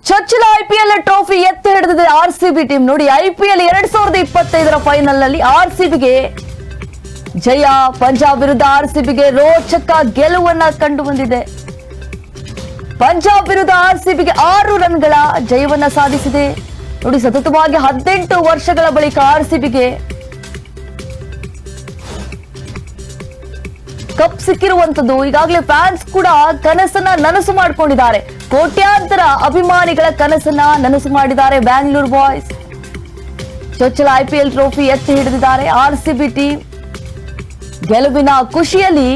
ಚೊಚ್ಚಲ IPL trophy ಎತ್ತಿ ಹಿಡಿದಿದೆ ಆರ್ಸಿಬಿ ಟೀಮ್. ನೋಡಿ, ಐಪಿಎಲ್ 2025 ಫೈನಲ್ ನಲ್ಲಿ ಆರ್ಸಿಬಿಗೆ ಜಯ. ಪಂಜಾಬ್ ವಿರುದ್ಧ ಆರ್ಸಿಬಿಗೆ ರೋಚಕ ಗೆಲುವನ್ನ ಕಂಡು ಬಂದಿದೆ. ಪಂಜಾಬ್ ವಿರುದ್ಧ ಆರ್ಸಿಬಿಗೆ 6 ರನ್ಗಳ ಜಯವನ್ನ ಸಾಧಿಸಿದೆ. ನೋಡಿ, ಸತತವಾಗಿ 18 ವರ್ಷಗಳ ಬಳಿಕ ಆರ್ಸಿಬಿಗೆ ಕಪ್ ಸಿಕ್ಕಿರುವಂತದ್ದು. ಈಗಾಗಲೇ ಫ್ಯಾನ್ಸ್ ಕೂಡ ಕನಸನ್ನ ನನಸು ಮಾಡಿಕೊಂಡಿದ್ದಾರೆ. ಕೋಟ್ಯಾಂತರ ಅಭಿಮಾನಿಗಳ ಕನಸನ್ನ ನನಸು ಮಾಡಿದ್ದಾರೆ ಬ್ಯಾಂಗ್ಳೂರ್ ಬಾಯ್ಸ್. ಚೊಚ್ಚಲ ಐಪಿಎಲ್ ಟ್ರೋಫಿ ಎತ್ತಿ ಹಿಡಿದಿದ್ದಾರೆ ಆರ್ಸಿಬಿ ಟೀಮ್. ಗೆಲುವಿನ ಖುಷಿಯಲ್ಲಿ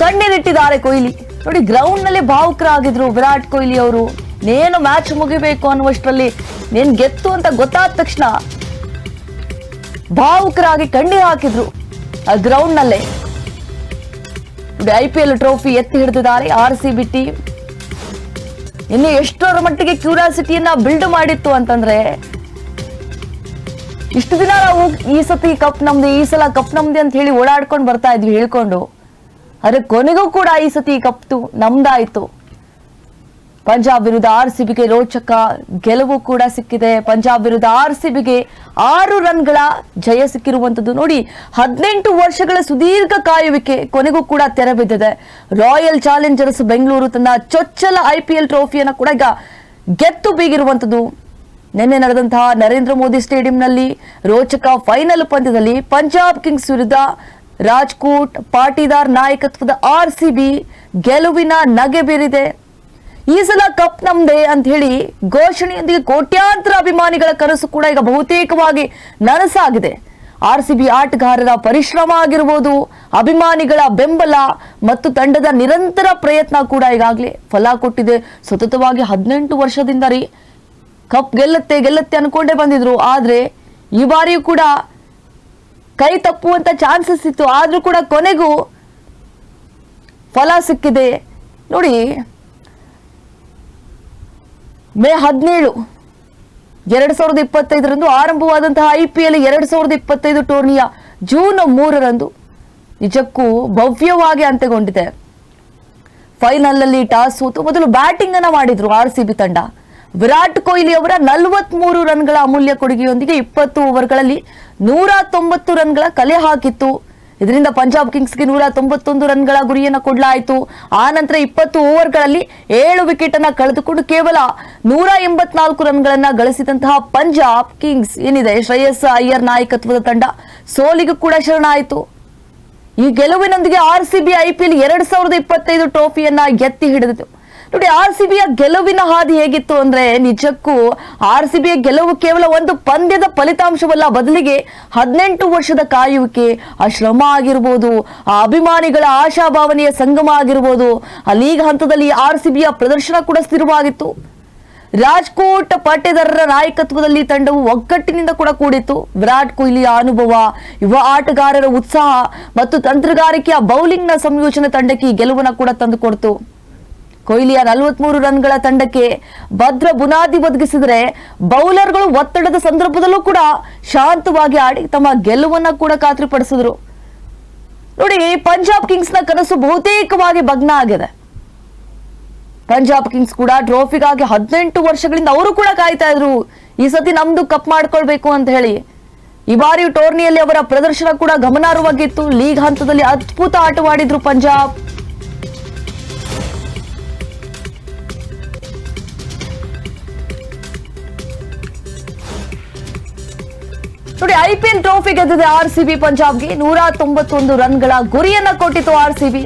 ಕಣ್ಣೀರಿಟ್ಟಿದ್ದಾರೆ ಕೊಹ್ಲಿ. ನೋಡಿ, ಗ್ರೌಂಡ್ ನಲ್ಲಿ ಭಾವುಕರಾಗಿದ್ರು ವಿರಾಟ್ ಕೊಹ್ಲಿ ಅವರು. ನೇನು ಮ್ಯಾಚ್ ಮುಗಿಬೇಕು ಅನ್ನುವಷ್ಟರಲ್ಲಿ ನೇನ್ ಗೆತ್ತು ಅಂತ ಗೊತ್ತಾದ ತಕ್ಷಣ ಭಾವುಕರಾಗಿ ಕಣ್ಣೀರು ಹಾಕಿದ್ರು ಆ ಗ್ರೌಂಡ್ ನಲ್ಲೇ. ಐಪಿಎಲ್ ಟ್ರೋಫಿ ಎತ್ತಿ ಹಿಡಿದಿದ್ದಾರೆ ಆರ್ಸಿಬಿ ಟೀಮ್. ಇನ್ನು ಎಷ್ಟರ ಮಟ್ಟಿಗೆ ಕ್ಯೂರಿಯಾಸಿಟಿಯನ್ನ ಬಿಲ್ಡ್ ಮಾಡಿತ್ತು ಅಂತಂದ್ರೆ, ಇಷ್ಟು ದಿನ ನಾವು ಈ ಸತಿ ಕಪ್ ನಮ್ದು, ಈ ಸಲ ಕಪ್ ನಮ್ದೆ ಅಂತ ಹೇಳಿ ಓಡಾಡ್ಕೊಂಡು ಬರ್ತಾ ಇದ್ವಿ ಹೇಳ್ಕೊಂಡು. ಆದ್ರೆ ಕೊನೆಗೂ ಕೂಡ ಈ ಸತಿ ಕಪ್ ನಮ್ದಾಯ್ತು. ಪಂಜಾಬ್ ವಿರುದ್ಧ ಆರ್ಸಿಬಿಗೆ ರೋಚಕ ಗೆಲುವು ಕೂಡ ಸಿಕ್ಕಿದೆ. ಪಂಜಾಬ್ ವಿರುದ್ಧ ಆರ್ಸಿಬಿಗೆ 6 ರನ್ಗಳ ಜಯ ಸಿಕ್ಕಿರುವಂತದ್ದು. ನೋಡಿ, 18 ವರ್ಷಗಳ ಸುದೀರ್ಘ ಕಾಯುವಿಕೆ ಕೊನೆಗೂ ಕೂಡ ತೆರೆ ಬಿದ್ದಿದೆ. ರಾಯಲ್ ಚಾಲೆಂಜರ್ಸ್ ಬೆಂಗಳೂರು ತನ್ನ ಚೊಚ್ಚಲ ಐಪಿಎಲ್ ಟ್ರೋಫಿಯನ್ನು ಕೂಡ ಈಗ ಗೆತ್ತು ಬೀಗಿರುವಂತದ್ದು. ನಿನ್ನೆ ನಡೆದಂತಹ ನರೇಂದ್ರ ಮೋದಿ ಸ್ಟೇಡಿಯಂನಲ್ಲಿ ರೋಚಕ ಫೈನಲ್ ಪಂದ್ಯದಲ್ಲಿ ಪಂಜಾಬ್ ಕಿಂಗ್ಸ್ ವಿರುದ್ಧ ರಾಜ್ಕೋಟ್ ಪಾಟೀದಾರ್ ನಾಯಕತ್ವದ ಆರ್ಸಿಬಿ ಗೆಲುವಿನ ನಗೆ ಬೀರಿದೆ. ಈ ಸಲ ಕಪ್ ನಮ್ದೆ ಅಂತ ಹೇಳಿ ಘೋಷಣೆಯೊಂದಿಗೆ ಕೋಟ್ಯಾಂತರ ಅಭಿಮಾನಿಗಳ ಕನಸು ಕೂಡ ಈಗ ಬಹುತೇಕವಾಗಿ ನನಸಾಗಿದೆ. ಆರ್ಸಿಬಿ ಆಟಗಾರರ ಪರಿಶ್ರಮ ಆಗಿರ್ಬೋದು, ಅಭಿಮಾನಿಗಳ ಬೆಂಬಲ ಮತ್ತು ತಂಡದ ನಿರಂತರ ಪ್ರಯತ್ನ ಕೂಡ ಈಗಾಗಲೇ ಫಲ ಕೊಟ್ಟಿದೆ. ಸತತವಾಗಿ 18 ವರ್ಷದಿಂದ ಕಪ್ ಗೆಲ್ಲತ್ತೆ ಅನ್ಕೊಂಡೇ ಬಂದಿದ್ರು. ಆದ್ರೆ ಈ ಬಾರಿಯೂ ಕೂಡ ಕೈ ತಪ್ಪುವಂತ ಚಾನ್ಸಸ್ ಇತ್ತು. ಆದ್ರೂ ಕೂಡ ಕೊನೆಗೂ ಫಲ ಸಿಕ್ಕಿದೆ. ನೋಡಿ, ಮೇ 17, 2025 ಆರಂಭವಾದಂತಹ ಐಪಿಎಲ್ 2025 ಟೂರ್ನಿಯ ಜೂನ್ 3 ನಿಜಕ್ಕೂ ಭವ್ಯವಾಗಿ ಅಂತ್ಯಗೊಂಡಿದೆ. ಫೈನಲ್ ನಲ್ಲಿ ಟಾಸ್ ಸೋತು ಮೊದಲು ಬ್ಯಾಟಿಂಗ್ ಅನ್ನ ಮಾಡಿದ್ರು ಆರ್ಸಿಬಿ ತಂಡ. ವಿರಾಟ್ ಕೊಹ್ಲಿ ಅವರ 43 ರನ್ಗಳ ಅಮೂಲ್ಯ ಕೊಡುಗೆಯೊಂದಿಗೆ 20 ಓವರ್ಗಳಲ್ಲಿ 190 ರನ್ಗಳ ಕಲೆ ಹಾಕಿತ್ತು. ಇದರಿಂದ ಪಂಜಾಬ್ ಕಿಂಗ್ಸ್ಗೆ 191 ರನ್ಗಳ ಗುರಿಯನ್ನು ಕೊಡಲಾಯಿತು. ಆ ನಂತರ 20 ಓವರ್ಗಳಲ್ಲಿ 7 ವಿಕೆಟ್ ಅನ್ನ ಕಳೆದುಕೊಂಡು ಕೇವಲ 184 ರನ್ಗಳನ್ನ ಗಳಿಸಿದಂತಹ ಪಂಜಾಬ್ ಕಿಂಗ್ಸ್ ಏನಿದೆ, ಶ್ರೇಯಸ್ ಅಯ್ಯರ್ ನಾಯಕತ್ವದ ತಂಡ ಸೋಲಿಗೂ ಕೂಡ ಶರಣಾಯಿತು. ಈ ಗೆಲುವಿನೊಂದಿಗೆ ಆರ್ಸಿಬಿ ಐಪಿಎಲ್ 2025 ಟ್ರೋಫಿಯನ್ನ ಎತ್ತಿ ಹಿಡಿದಿತು. ನೋಡಿ, ಆರ್ಸಿಬಿಯ ಗೆಲುವಿನ ಹಾದಿ ಹೇಗಿತ್ತು ಅಂದ್ರೆ, ನಿಜಕ್ಕೂ ಆರ್ಸಿಬಿಯ ಗೆಲುವು ಕೇವಲ ಒಂದು ಪಂದ್ಯದ ಫಲಿತಾಂಶವಲ್ಲ, ಬದಲಿಗೆ 18 ವರ್ಷದ ಕಾಯುವಿಕೆ, ಆ ಶ್ರಮ ಆಗಿರ್ಬೋದು, ಆ ಅಭಿಮಾನಿಗಳ ಆಶಾಭಾವನೆಯ ಸಂಗಮ ಆಗಿರ್ಬೋದು. ಆ ಲೀಗ್ ಹಂತದಲ್ಲಿ ಆರ್ಸಿಬಿಯ ಪ್ರದರ್ಶನ ಕೂಡ ಸ್ಥಿರವಾಗಿತ್ತು. ರಾಜ್ಕೋಟ್ ಪಾಟೀದಾರರ ನಾಯಕತ್ವದಲ್ಲಿ ತಂಡವು ಒಗ್ಗಟ್ಟಿನಿಂದ ಕೂಡ ಕೂಡಿತ್ತು. ವಿರಾಟ್ ಕೊಹ್ಲಿಯ ಅನುಭವ, ಯುವ ಆಟಗಾರರ ಉತ್ಸಾಹ ಮತ್ತು ತಂತ್ರಗಾರಿಕೆಯ ಬೌಲಿಂಗ್ನ ಸಂಯೋಜನೆ ತಂಡಕ್ಕೆ ಈ ಗೆಲುವನ್ನು ಕೂಡ ತಂದುಕೊಡ್ತು. ಕೊಹ್ಲಿಯ 43 ರನ್ಗಳ ತಂಡಕ್ಕೆ ಭದ್ರ ಬುನಾದಿ ಒದಗಿಸಿದರೆ, ಬೌಲರ್ಗಳು ಒತ್ತಡದ ಸಂದರ್ಭದಲ್ಲೂ ಕೂಡ ಶಾಂತವಾಗಿ ಆಡಿ ತಮ್ಮ ಗೆಲುವನ್ನ ಕೂಡ ಖಾತ್ರಿಪಡಿಸಿದ್ರು. ನೋಡಿ, ಪಂಜಾಬ್ ಕಿಂಗ್ಸ್ ನ ಕನಸು ಬಹುತೇಕವಾಗಿ ಭಗ್ನ ಆಗಿದೆ. ಪಂಜಾಬ್ ಕಿಂಗ್ಸ್ ಕೂಡ ಟ್ರೋಫಿಗಾಗಿ 18 ವರ್ಷಗಳಿಂದ ಅವರು ಕೂಡ ಕಾಯ್ತಾ ಇದ್ರು, ಈ ಸತಿ ನಮ್ದು ಕಪ್ ಮಾಡ್ಕೊಳ್ಬೇಕು ಅಂತ ಹೇಳಿ. ಈ ಬಾರಿ ಟೂರ್ನಿಯಲ್ಲಿ ಅವರ ಪ್ರದರ್ಶನ ಕೂಡ ಗಮನಾರ್ಹವಾಗಿತ್ತು. ಲೀಗ್ ಹಂತದಲ್ಲಿ ಅದ್ಭುತ ಆಟವಾಡಿದ್ರು ಪಂಜಾಬ್. ನೋಡಿ, ಐಪಿಎಲ್ ಟ್ರೋಫಿ ಗೆದ್ದಿದೆ ಆರ್ಸಿಬಿ. ಪಂಜಾಬ್ಗೆ 191 ರನ್ಗಳ ಗುರಿಯನ್ನ ಕೊಟ್ಟಿತ್ತು ಆರ್ಸಿಬಿ.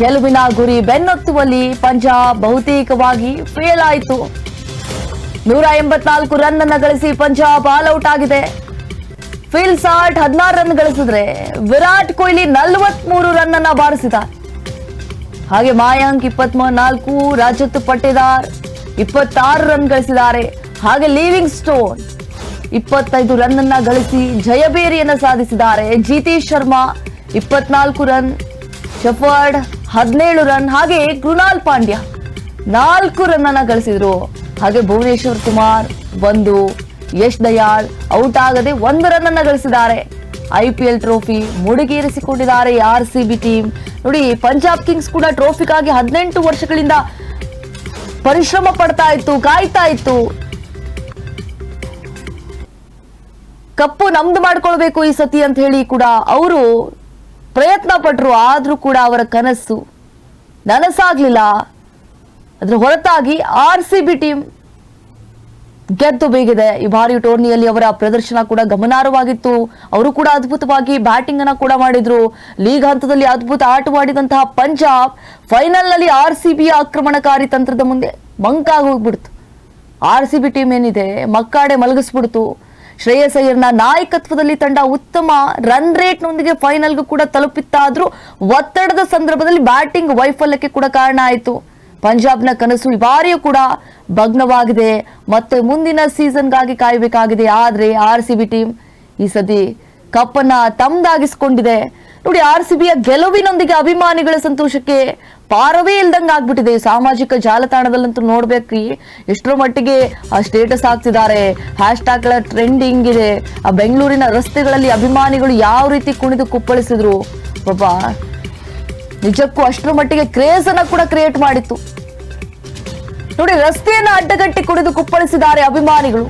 ಗೆಲುವಿನ ಗುರಿ ಬೆನ್ನತ್ತುವಲ್ಲಿ ಪಂಜಾಬ್ ಬಹುತೇಕವಾಗಿ ಫೇಲ್ ಆಯಿತು. 184 ರನ್ ಅನ್ನ ಗಳಿಸಿ ಪಂಜಾಬ್ ಆಲ್ ಔಟ್ ಆಗಿದೆ. ಫಿಲ್ ಸಾಲ್ಟ್ 16 ರನ್ ಗಳಿಸಿದ್ರೆ, ವಿರಾಟ್ ಕೊಹ್ಲಿ 43 ರನ್ ಅನ್ನ ಬಾರಿಸಿದ. ಹಾಗೆ ಮಾಯಾಂಕ್ 24, ರಜತ್ ಪಟೇದಾರ್ 26 ರನ್ ಗಳಿಸಿದ್ದಾರೆ. ಹಾಗೆ ಲಿವಿಂಗ್ ಸ್ಟೋನ್ 25 ರನ್ ಅನ್ನ ಗಳಿಸಿ ಜಯಬೇರಿಯನ್ನ ಸಾಧಿಸಿದ್ದಾರೆ. Jitesh Sharma 24 run, Shepherd 17 run, ಹಾಗೆ ಕೃಣಾಲ್ ಪಾಂಡ್ಯ 4 ರನ್ ಅನ್ನ ಗಳಿಸಿದ್ರು. ಹಾಗೆ ಭುವನೇಶ್ವರ್ ಕುಮಾರ್ 1, ಯಶ್ ದಯಾಳ್ ಔಟ್ ಆಗದೆ 1 ರನ್ ಅನ್ನ ಗಳಿಸಿದ್ದಾರೆ. ಐಪಿಎಲ್ ಟ್ರೋಫಿ ಮುಡಿಗೇರಿಸಿಕೊಂಡಿದ್ದಾರೆ ಆರ್ಸಿಬಿ ಟೀಮ್. ನೋಡಿ, ಪಂಜಾಬ್ ಕಿಂಗ್ಸ್ ಕೂಡ ಟ್ರೋಫಿಗಾಗಿ 18 ವರ್ಷಗಳಿಂದ ಪರಿಶ್ರಮ ಪಡ್ತಾ ಇತ್ತು, ಕಾಯ್ತಾ ಇತ್ತು. ಕಪ್ಪು ನಮ್ದು ಮಾಡ್ಕೊಳ್ಬೇಕು ಈ ಸತಿ ಅಂತ ಹೇಳಿ ಕೂಡ ಅವರು ಪ್ರಯತ್ನ ಪಟ್ರು. ಆದ್ರೂ ಕೂಡ ಅವರ ಕನಸು ನನಸಾಗ್ಲಿಲ್ಲ. ಅದ್ರ ಹೊರತಾಗಿ RCB ಟೀಮ್ ಗೆದ್ದು ಬೇಗಿದೆ. ಈ ಬಾರಿ ಟೂರ್ನಿಯಲ್ಲಿ ಅವರ ಪ್ರದರ್ಶನ ಕೂಡ ಗಮನಾರ್ಹವಾಗಿತ್ತು. ಅವರು ಕೂಡ ಅದ್ಭುತವಾಗಿ ಬ್ಯಾಟಿಂಗ್ ಅನ್ನ ಕೂಡ ಮಾಡಿದ್ರು. ಲೀಗ್ ಹಂತದಲ್ಲಿ ಅದ್ಭುತ ಆಟವಾಡಿದಂತಹ ಪಂಜಾಬ್ ಫೈನಲ್ ನಲ್ಲಿ RCB ಆಕ್ರಮಣಕಾರಿ ತಂತ್ರದ ಮುಂದೆ ಮಂಕಾಗಿ ಹೋಗ್ಬಿಡ್ತು. RCB ಟೀಮ್ ಏನಿದೆ ಮಕ್ಕಾಡೆ ಮಲಗಿಸ್ಬಿಡ್ತು. ಶ್ರೇಯಸ್ ಅಯ್ಯರ್ನ ನಾಯಕತ್ವದಲ್ಲಿ ತಂಡ ಉತ್ತಮ ರನ್ ರೇಟ್ ನೊಂದಿಗೆ ಫೈನಲ್ಗೂ ಕೂಡ ತಲುಪಿತ್ತಾದ್ರೂ ಒತ್ತಡದ ಸಂದರ್ಭದಲ್ಲಿ ಬ್ಯಾಟಿಂಗ್ ವೈಫಲ್ಯಕ್ಕೆ ಕೂಡ ಕಾರಣ ಆಯಿತು. ಪಂಜಾಬ್ನ ಕನಸು ಈ ಬಾರಿಯೂ ಕೂಡ ಭಗ್ನವಾಗಿದೆ. ಮತ್ತೆ ಮುಂದಿನ ಸೀಸನ್ಗಾಗಿ ಕಾಯಬೇಕಾಗಿದೆ. ಆದ್ರೆ RCB ಟೀಮ್ ಈ ಸತಿ ಕಪ್ಪನ್ನ ತಮ್ಮದಾಗಿಸಿಕೊಂಡಿದೆ. ನೋಡಿ, RCBಯ ಗೆಲುವಿನೊಂದಿಗೆ ಅಭಿಮಾನಿಗಳ ಸಂತೋಷಕ್ಕೆ ಪಾರವೇ ಇಲ್ದಂಗೆ ಆಗ್ಬಿಟ್ಟಿದೆ. ಸಾಮಾಜಿಕ ಜಾಲತಾಣದಲ್ಲಂತೂ ನೋಡ್ಬೇಕ್ರಿ, ಎಷ್ಟರ ಮಟ್ಟಿಗೆ ಆ ಸ್ಟೇಟಸ್ ಹಾಕ್ತಿದ್ದಾರೆ, ಹ್ಯಾಶ್ಟ್ಯಾಗ್ಗಳ ಟ್ರೆಂಡಿಂಗ್ ಇದೆ. ಆ ಬೆಂಗಳೂರಿನ ರಸ್ತೆಗಳಲ್ಲಿ ಅಭಿಮಾನಿಗಳು ಯಾವ ರೀತಿ ಕುಣಿದು ಕುಪ್ಪಳಿಸಿದ್ರು ಪಾಪ, ನಿಜಕ್ಕೂ ಅಷ್ಟರ ಮಟ್ಟಿಗೆ ಕ್ರೇಜ್ ಅನ್ನ ಕೂಡ ಕ್ರಿಯೇಟ್ ಮಾಡಿತ್ತು. ನೋಡಿ, ರಸ್ತೆಯನ್ನ ಅಡ್ಡಗಟ್ಟಿ ಕುಣಿದು ಕುಪ್ಪಳಿಸಿದ್ದಾರೆ ಅಭಿಮಾನಿಗಳು.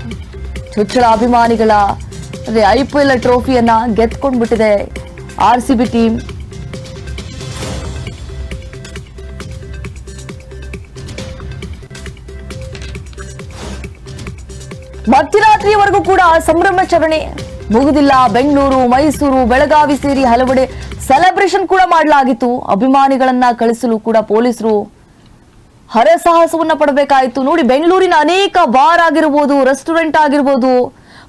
ಚೊಚ್ಚಲ ಅಭಿಮಾನಿಗಳ ಅಂದ್ರೆ IPL ಟ್ರೋಫಿಯನ್ನ ಗೆದ್ಕೊಂಡ್ಬಿಟ್ಟಿದೆ RCB ಟೀಮ್. ಮಧ್ಯರಾತ್ರಿಯವರೆಗೂ ಕೂಡ ಸಂಭ್ರಮಾಚರಣೆ ಮುಗಿದಿಲ್ಲ. ಬೆಂಗಳೂರು, ಮೈಸೂರು, ಬೆಳಗಾವಿ ಸೇರಿ ಹಲವೆಡೆ ಸೆಲೆಬ್ರೇಷನ್ ಕೂಡ ಮಾಡಲಾಗಿತ್ತು. ಅಭಿಮಾನಿಗಳನ್ನ ಕಳಿಸಲು ಕೂಡ ಪೊಲೀಸರು ಹರಸಾಹಸವನ್ನ ಪಡಬೇಕಾಯಿತು. ನೋಡಿ, ಬೆಂಗಳೂರಿನ ಅನೇಕ ಬಾರ್ ಆಗಿರ್ಬೋದು, ರೆಸ್ಟೋರೆಂಟ್ ಆಗಿರ್ಬೋದು,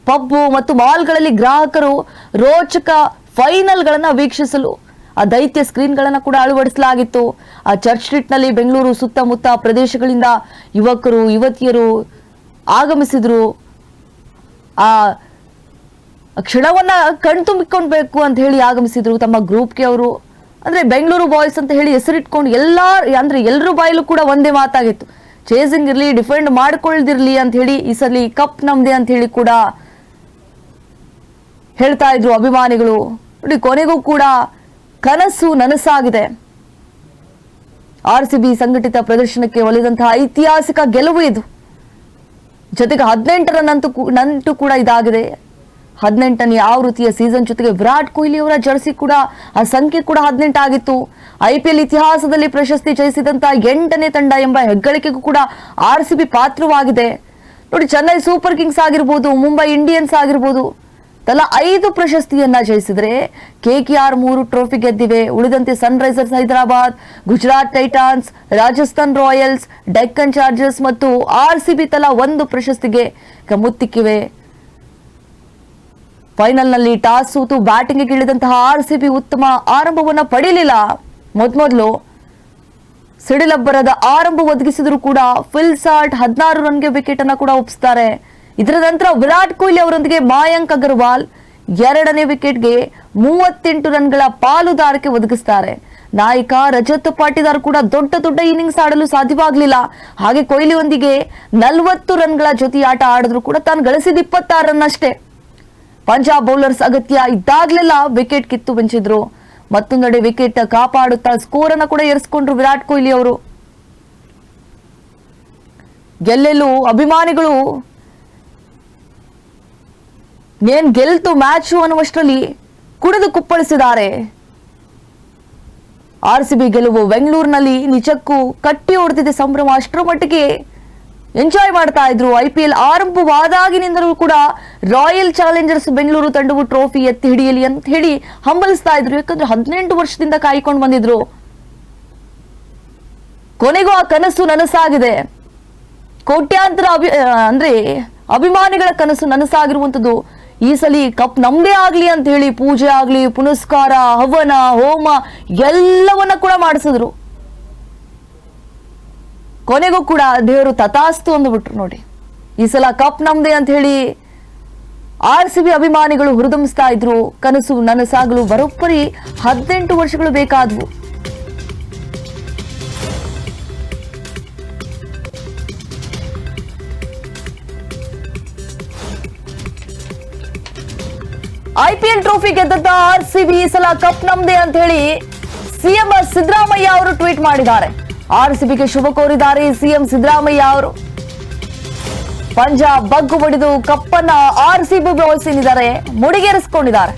ಪಬ್ ಮತ್ತು ಮಾಲ್ಗಳಲ್ಲಿ ಗ್ರಾಹಕರು ರೋಚಕ ಫೈನಲ್ ಗಳನ್ನ ವೀಕ್ಷಿಸಲು ಆ ದೈತ್ಯ ಸ್ಕ್ರೀನ್ ಗಳನ್ನ ಕೂಡ ಅಳವಡಿಸಲಾಗಿತ್ತು. ಆ ಚರ್ಚ್ ಸ್ಟ್ರೀಟ್ ನಲ್ಲಿ ಬೆಂಗಳೂರು ಸುತ್ತಮುತ್ತ ಪ್ರದೇಶಗಳಿಂದ ಯುವಕರು ಯುವತಿಯರು ಆಗಮಿಸಿದ್ರು. ಆ ಕ್ಷಣವನ್ನ ಕಣ್ತುಂಬಿಕೊಳ್ಬೇಕು ಅಂತ ಹೇಳಿ ಆಗಮಿಸಿದ್ರು ತಮ್ಮ ಗ್ರೂಪ್ಗೆ. ಅವರು ಅಂದ್ರೆ ಬೆಂಗಳೂರು ಬಾಯ್ಸ್ ಅಂತ ಹೇಳಿ ಹೆಸರಿಟ್ಕೊಂಡು ಎಲ್ಲರ ಬಾಯಲ್ಲೂ ಕೂಡ ಒಂದೇ ಮಾತಾಗಿತ್ತು, ಚೇಸಿಂಗ್ ಇರ್ಲಿ, ಡಿಫೆಂಡ್ ಮಾಡ್ಕೊಳ್ದಿರ್ಲಿ ಅಂತ ಹೇಳಿ ಈ ಸಲ ಕಪ್ ನಮ್ದೆ ಅಂತ ಹೇಳಿ ಕೂಡ ಹೇಳ್ತಾ ಇದ್ರು ಅಭಿಮಾನಿಗಳು. ನೋಡಿ, ಕೊನೆಗೂ ಕೂಡ ಕನಸು ನನಸಾಗಿದೆ. RCB ಸಂಘಟಿತ ಪ್ರದರ್ಶನಕ್ಕೆ ಒಲಿದಂತಹ ಐತಿಹಾಸಿಕ ಗೆಲುವು ಇದು. ಜೊತೆಗೆ 18ರ ನಂಟು ಕೂಡ ಇದಾಗಿದೆ. 18ನೇ ಆವೃತ್ತಿಯ ಸೀಸನ್ ಜೊತೆಗೆ ವಿರಾಟ್ ಕೊಹ್ಲಿ ಅವರ ಜರ್ಸಿ ಕೂಡ ಆ ಸಂಖ್ಯೆ ಕೂಡ 18 ಆಗಿತ್ತು. IPL ಇತಿಹಾಸದಲ್ಲಿ ಪ್ರಶಸ್ತಿ ಜಯಿಸಿದಂತಹ 8ನೇ ತಂಡ ಎಂಬ ಹೆಗ್ಗಳಿಕೆಗೂ ಕೂಡ RCB ಪಾತ್ರವಾಗಿದೆ. ನೋಡಿ, ಚೆನ್ನೈ ಸೂಪರ್ ಕಿಂಗ್ಸ್ ಆಗಿರ್ಬೋದು, ಮುಂಬೈ ಇಂಡಿಯನ್ಸ್ ಆಗಿರ್ಬೋದು, ತಲಾ 5 ಪ್ರಶಸ್ತಿಯನ್ನ ಜಯಿಸಿದ್ರೆ KKR 3 ಟ್ರೋಫಿ ಗೆದ್ದಿವೆ. ಉಳಿದಂತೆ Sunrisers Hyderabad, Gujarat Titans, Rajasthan Royals, Deccan Chargers ಮತ್ತು RCB ತಲಾ 1 ಪ್ರಶಸ್ತಿಗೆ ಮುತ್ತಿಕ್ಕಿವೆ. ಫೈನಲ್ನಲ್ಲಿ ಟಾಸ್ ಸೋತು ಬ್ಯಾಟಿಂಗ್ಗೆ ಇಳಿದಂತಹ RCB ಉತ್ತಮ ಆರಂಭವನ್ನ ಪಡೆಯಲಿಲ್ಲ. ಮೊದಲು ಸಿಡಿಲಬ್ಬರದ ಆರಂಭ ಒದಗಿಸಿದ್ರು ಕೂಡ ಫಿಲ್ ಸಾಲ್ಟ್ 16 ರನ್ಗೆ ವಿಕೆಟ್ ಅನ್ನ ಕೂಡ ಒಪ್ಪಿಸ್ತಾರೆ. ಇದರ ನಂತರ ವಿರಾಟ್ ಕೊಹ್ಲಿ ಅವರೊಂದಿಗೆ ಮಾಯಾಂಕ್ ಅಗರ್ವಾಲ್ 2ನೇ ವಿಕೆಟ್ಗೆ 38 ರನ್ಗಳ ಪಾಲುದಾರಿಕೆ ಒದಗಿಸ್ತಾರೆ. ನಾಯಕ ರಜತ್ ಪಾಟಿದಾರ್ ಕೂಡ ದೊಡ್ಡ ಇನ್ನಿಂಗ್ಸ್ ಆಡಲು ಸಾಧ್ಯವಾಗಲಿಲ್ಲ. ಹಾಗೆ ಕೊಹ್ಲಿಯೊಂದಿಗೆ 40 ರನ್ಗಳ ಜೊತೆಯಾಟ ಆಡಿದ್ರು ಕೂಡ ತಾನು ಗಳಿಸಿದ 26 ರನ್ ಅಷ್ಟೇ. ಪಂಜಾಬ್ ಬೌಲರ್ಸ್ ಅಗತ್ಯ ಇದ್ದಾಗಲೆಲ್ಲ ವಿಕೆಟ್ ಕಿತ್ತು ಬೆಂಚಿದ್ರು. ಮತ್ತೊಂದೆಡೆ ವಿಕೆಟ್ ಕಾಪಾಡುತ್ತಾ ಸ್ಕೋರ್ ಅನ್ನ ಕೂಡ ಏರಿಸಿಕೊಂಡ್ರು ವಿರಾಟ್ ಕೊಹ್ಲಿ ಅವರು. ಗೆಲ್ಲೆಲ್ಲೂ ಅಭಿಮಾನಿಗಳು ಏನ್ ಗೆಲ್ತು ಮ್ಯಾಚ್ ಅನ್ನುವಷ್ಟರಲ್ಲಿ ಕುಡಿದು ಕುಪ್ಪಳಿಸಿದ್ದಾರೆ. RCB ಗೆಲುವು ಬೆಂಗಳೂರಿನಲ್ಲಿ ನಿಜಕ್ಕೂ ಕಟ್ಟಿ ಹೊಡೆದಿದೆ ಸಂಭ್ರಮ. ಅಷ್ಟರ ಮಟ್ಟಿಗೆ ಎಂಜಾಯ್ ಮಾಡ್ತಾ ಇದ್ರು. IPL ಆರಂಭವಾದಾಗಿನಿಂದಲೂ ಕೂಡ ರಾಯಲ್ ಚಾಲೆಂಜರ್ಸ್ ಬೆಂಗಳೂರು ತಂಡವು ಟ್ರೋಫಿ ಎತ್ತಿ ಹಿಡಿಯಲಿ ಅಂತ ಹೇಳಿ ಹಂಬಲಿಸ್ತಾ ಇದ್ರು. ಯಾಕಂದ್ರೆ 18 ವರ್ಷದಿಂದ ಕಾಯ್ಕೊಂಡು ಬಂದಿದ್ರು. ಕೊನೆಗೂ ಆ ಕನಸು ನನಸಾಗಿದೆ. ಕೋಟ್ಯಾಂತರ ಅಭಿಮಾನಿಗಳ ಕನಸು ನನಸಾಗಿರುವಂತದ್ದು ಈ ಸಲ ಕಪ್ ನಮ್ದೇ ಆಗ್ಲಿ ಅಂತ ಹೇಳಿ ಪೂಜೆ ಆಗ್ಲಿ, ಪುನಸ್ಕಾರ, ಹವನ, ಹೋಮ ಎಲ್ಲವನ್ನ ಕೂಡ ಮಾಡಿಸಿದ್ರು. ಕೊನೆಗೂ ಕೂಡ ದೇವರು ತಥಾಸ್ತು ಅಂದ್ಬಿಟ್ರು. ನೋಡಿ, ಈ ಸಲ ಕಪ್ ನಮ್ದೇ ಅಂತ ಹೇಳಿ RCB ಅಭಿಮಾನಿಗಳು ಹುರಿದುಂಬಿಸ್ತಾ ಇದ್ರು. ಕನಸು ನನಸಾಗಲು ಬರೋಬ್ಬರಿ 18 ವರ್ಷಗಳು ಬೇಕಾದ್ವು. IPL ಟ್ರೋಫಿ ಗೆದ್ದಂತ RCB ಈ ಸಲ ಕಪ್ ನಮ್ದೇ ಅಂತ ಹೇಳಿ CM ಸಿದ್ದರಾಮಯ್ಯ ಅವರು ಟ್ವೀಟ್ ಮಾಡಿದ್ದಾರೆ. ಆರ್ಸಿಬಿಗೆ ಶುಭ ಕೋರಿದ್ದಾರೆ ಸಿಎಂ ಸಿದ್ದರಾಮಯ್ಯ ಅವರು. ಪಂಜಾಬ್ ಬಗ್ಗು ಬಡಿದು ಕಪ್ಪನ್ನ ಆರ್ಸಿಬಿ ಬಾಯ್ಸ್ ಏನಿದ್ದಾರೆ ಮುಡಿಗೇರಿಸಿಕೊಂಡಿದ್ದಾರೆ.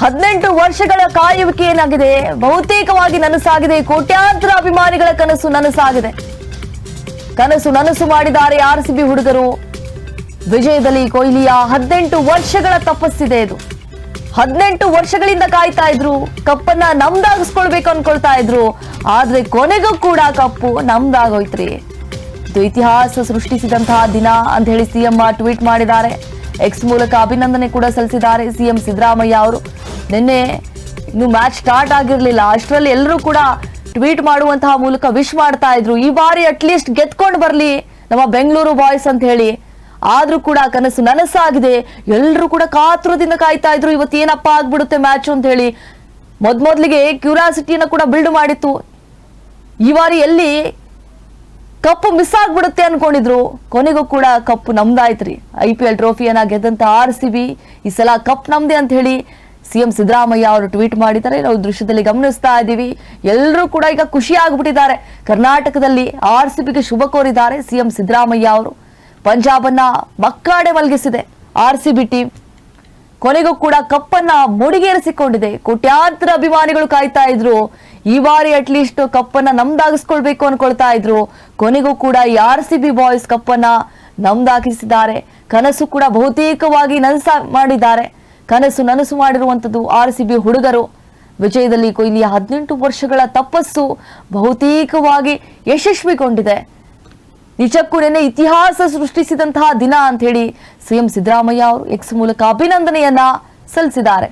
18 ವರ್ಷಗಳ ಕಾಯುವಿಕೆ ಏನಾಗಿದೆ, ಬಹುತೇಕವಾಗಿ ನನಸಾಗಿದೆ. ಕೋಟ್ಯಾಂತರ ಅಭಿಮಾನಿಗಳ ಕನಸು ನನಸಾಗಿದೆ. ಕನಸು ಮಾಡಿದ್ದಾರೆ ಆರ್ಸಿಬಿ ಹುಡುಗರು. ವಿಜಯದಲ್ಲಿ ಕೊಹ್ಲಿಯ 18 ವರ್ಷಗಳ ತಪಸ್ಸಿದೆ ಇದು. 18 ವರ್ಷಗಳಿಂದ ಕಾಯ್ತಾ ಇದ್ರು, ಕಪ್ಪನ್ನ ನಮ್ದಾಗಿಸ್ಕೊಳ್ಬೇಕು ಅನ್ಕೊಳ್ತಾ ಇದ್ರು. ಆದ್ರೆ ಕೊನೆಗೂ ಕೂಡ ಕಪ್ಪು ನಮ್ದಾಗೋಯ್ತ್ರಿ. ಇದು ಇತಿಹಾಸ ಸೃಷ್ಟಿಸಿದಂತಹ ದಿನ ಅಂತ ಹೇಳಿ ಸಿಎಂ ಟ್ವೀಟ್ ಮಾಡಿದ್ದಾರೆ. ಎಕ್ಸ್ ಮೂಲಕ ಅಭಿನಂದನೆ ಕೂಡ ಸಲ್ಲಿಸಿದ್ದಾರೆ ಸಿಎಂ ಸಿದ್ದರಾಮಯ್ಯ ಅವರು. ನಿನ್ನೆ ಇನ್ನು ಮ್ಯಾಚ್ ಸ್ಟಾರ್ಟ್ ಆಗಿರ್ಲಿಲ್ಲ, ಅಷ್ಟರಲ್ಲಿ ಎಲ್ಲರೂ ಕೂಡ ಟ್ವೀಟ್ ಮಾಡುವಂತಹ ಮೂಲಕ ವಿಶ್ ಮಾಡ್ತಾ ಇದ್ರು. ಈ ಬಾರಿ ಅಟ್ಲೀಸ್ಟ್ ಗೆದ್ಕೊಂಡು ಬರ್ಲಿ ನಮ್ಮ ಬೆಂಗಳೂರು ಬಾಯ್ಸ್ ಅಂತ ಹೇಳಿ. ಆದ್ರೂ ಕೂಡ ಕನಸು ನನಸಾಗಿದೆ. ಎಲ್ಲರೂ ಕೂಡ ಕಾತುರದಿಂದ ಕಾಯ್ತಾ ಇದ್ರು, ಇವತ್ತು ಏನಪ್ಪಾ ಆಗ್ಬಿಡುತ್ತೆ ಮ್ಯಾಚ್ ಅಂತ ಹೇಳಿ. ಮೊದ್ಲಿಗೆ ಕ್ಯೂರಿಯಾಸಿಟಿಯನ್ನ ಕೂಡ ಬಿಲ್ಡ್ ಮಾಡಿತ್ತು. ಈ ಬಾರಿ ಎಲ್ಲಿ ಕಪ್ಪು ಮಿಸ್ ಆಗ್ಬಿಡುತ್ತೆ ಅನ್ಕೊಂಡಿದ್ರು, ಕೊನೆಗೂ ಕೂಡ ಕಪ್ಪು ನಮ್ದಾಯ್ತ್ರಿ. IPL ಟ್ರೋಫಿಯನ್ನ ಗೆದ್ದಂತ ಆರ್ಸಿಬಿ ಈ ಸಲ ಕಪ್ ನಮ್ದೆ ಅಂತ ಹೇಳಿ ಸಿಎಂ ಸಿದ್ದರಾಮಯ್ಯ ಅವರು ಟ್ವೀಟ್ ಮಾಡಿದ್ದಾರೆ. ನಾವು ದೃಶ್ಯದಲ್ಲಿ ಗಮನಿಸ್ತಾ ಇದ್ದೀವಿ. ಎಲ್ಲರೂ ಕೂಡ ಈಗ ಖುಷಿ ಆಗ್ಬಿಟ್ಟಿದ್ದಾರೆ. ಕರ್ನಾಟಕದಲ್ಲಿ ಆರ್ಸಿಬಿಗೆ ಶುಭ ಕೋರಿದ್ದಾರೆ ಸಿಎಂ ಸಿದ್ದರಾಮಯ್ಯ ಅವರು. ಪಂಜಾಬನ್ನ ಮಕ್ಕಾಡೆ ಮಲಗಿಸಿದೆ ಆರ್ಸಿಬಿ ಟೀಮ್. ಕೊನೆಗೂ ಕೂಡ ಕಪ್ಪನ್ನ ಮುಡಿಗೇರಿಸಿಕೊಂಡಿದೆ. ಕೋಟ್ಯಾಂತರ ಅಭಿಮಾನಿಗಳು ಕಾಯ್ತಾ ಇದ್ರು, ಈ ಬಾರಿ ಅಟ್ಲೀಸ್ಟ್ ಕಪ್ಪನ್ನ ನಮ್ದಾಗಿಸ್ಕೊಳ್ಬೇಕು ಅನ್ಕೊಳ್ತಾ ಇದ್ರು. ಕೊನೆಗೂ ಕೂಡ ಈ ಆರ್ಸಿಬಿ ಬಾಯ್ಸ್ ಕಪ್ಪನ್ನ ನಮ್ದಾಗಿಸಿದ್ದಾರೆ. ಕನಸು ಕೂಡ ಬಹುತೇಕವಾಗಿ ಮಾಡಿದ್ದಾರೆ. ಕನಸು ಮಾಡಿರುವಂತದ್ದು ಆರ್ಸಿಬಿ ಹುಡುಗರು. ವಿಜಯದಲ್ಲಿ ಕೊಹ್ಲಿಯ 18 ವರ್ಷಗಳ ತಪಸ್ಸು ಬಹುತೇಕವಾಗಿ ಯಶಸ್ವಿಗೊಂಡಿದೆ. ನಿಜಕ್ಕೂ ನೆನ್ನೆ ಇತಿಹಾಸ ಸೃಷ್ಟಿಸಿದಂತಹ ದಿನ ಅಂತ ಹೇಳಿ ಸಿಎಂ ಸಿದ್ದರಾಮಯ್ಯ ಅವರು ಎಕ್ಸ್ ಮೂಲಕ ಅಭಿನಂದನೆಯನ್ನ ಸಲ್ಲಿಸಿದ್ದಾರೆ.